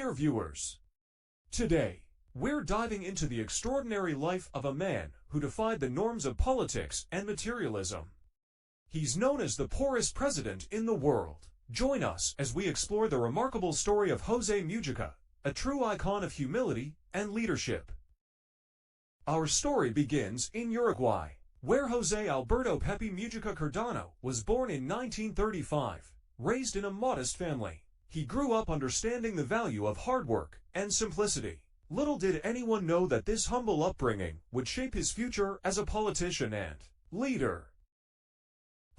Dear viewers, today, we're diving into the extraordinary life of a man who defied the norms of politics and materialism. He's known as the poorest president in the world. Join us as we explore the remarkable story of José Mujica, a true icon of humility and leadership. Our story begins in Uruguay, where José Alberto Pepe Mujica Cardano was born in 1935, raised in a modest family. He grew up understanding the value of hard work and simplicity. Little did anyone know that this humble upbringing would shape his future as a politician and leader.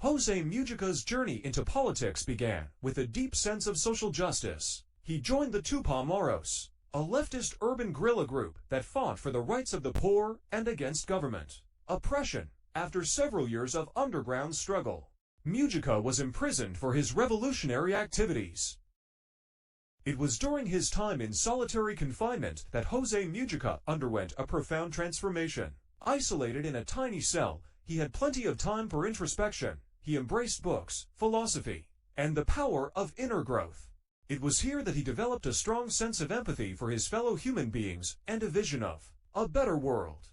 José Mujica's journey into politics began with a deep sense of social justice. He joined the Tupamaros, a leftist urban guerrilla group that fought for the rights of the poor and against government oppression. After several years of underground struggle, Mujica was imprisoned for his revolutionary activities. It was during his time in solitary confinement that José Mujica underwent a profound transformation. Isolated in a tiny cell, he had plenty of time for introspection. He embraced books, philosophy, and the power of inner growth. It was here that he developed a strong sense of empathy for his fellow human beings and a vision of a better world.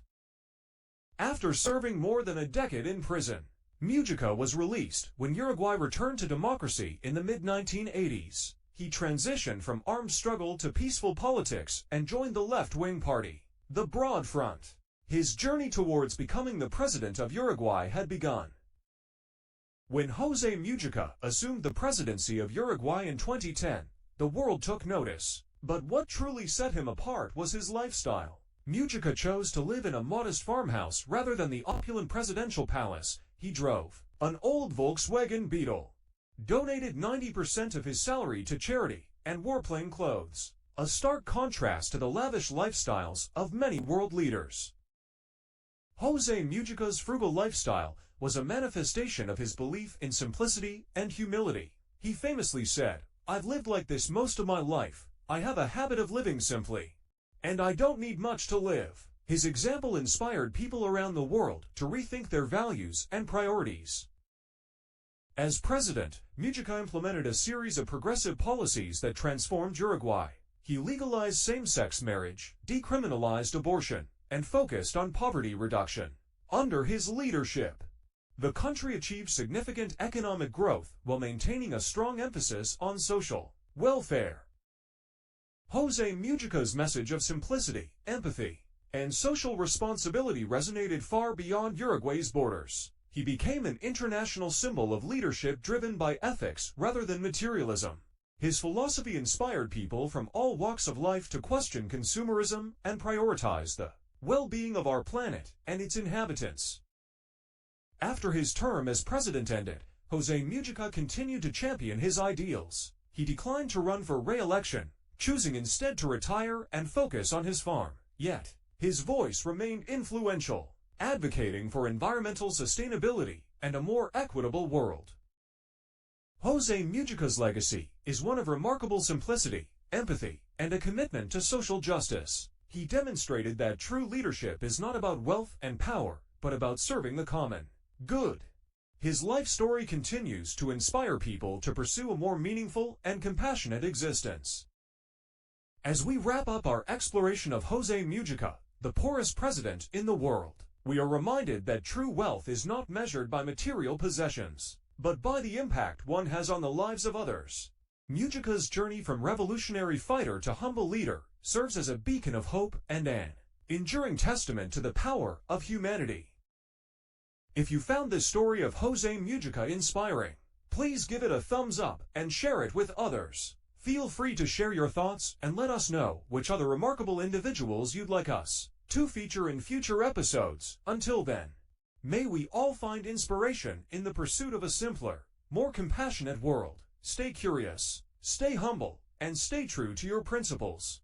After serving more than a decade in prison, Mujica was released when Uruguay returned to democracy in the mid-1980s. He transitioned from armed struggle to peaceful politics and joined the left-wing party, the Broad Front. His journey towards becoming the president of Uruguay had begun. When José Mujica assumed the presidency of Uruguay in 2010, the world took notice. But what truly set him apart was his lifestyle. Mujica chose to live in a modest farmhouse rather than the opulent presidential palace. He drove an old Volkswagen Beetle, donated 90% of his salary to charity, and wore plain clothes, a stark contrast to the lavish lifestyles of many world leaders. José Mujica's frugal lifestyle was a manifestation of his belief in simplicity and humility. He famously said, "I've lived like this most of my life. I have a habit of living simply, and I don't need much to live." His example inspired people around the world to rethink their values and priorities. As president, Mujica implemented a series of progressive policies that transformed Uruguay. He legalized same-sex marriage, decriminalized abortion, and focused on poverty reduction. Under his leadership, the country achieved significant economic growth while maintaining a strong emphasis on social welfare. José Mujica's message of simplicity, empathy, and social responsibility resonated far beyond Uruguay's borders. He became an international symbol of leadership driven by ethics rather than materialism. His philosophy inspired people from all walks of life to question consumerism and prioritize the well-being of our planet and its inhabitants. After his term as president ended, José Mujica continued to champion his ideals. He declined to run for re-election, choosing instead to retire and focus on his farm. Yet, his voice remained influential, advocating for environmental sustainability and a more equitable world. José Mujica's legacy is one of remarkable simplicity, empathy, and a commitment to social justice. He demonstrated that true leadership is not about wealth and power, but about serving the common good. His life story continues to inspire people to pursue a more meaningful and compassionate existence. As we wrap up our exploration of José Mujica, the poorest president in the world, we are reminded that true wealth is not measured by material possessions, but by the impact one has on the lives of others. Mujica's journey from revolutionary fighter to humble leader serves as a beacon of hope and an enduring testament to the power of humanity. If you found this story of José Mujica inspiring, please give it a thumbs up and share it with others. Feel free to share your thoughts and let us know which other remarkable individuals you'd like us to feature in future episodes. Until then, may we all find inspiration in the pursuit of a simpler, more compassionate world. Stay curious, stay humble, and stay true to your principles.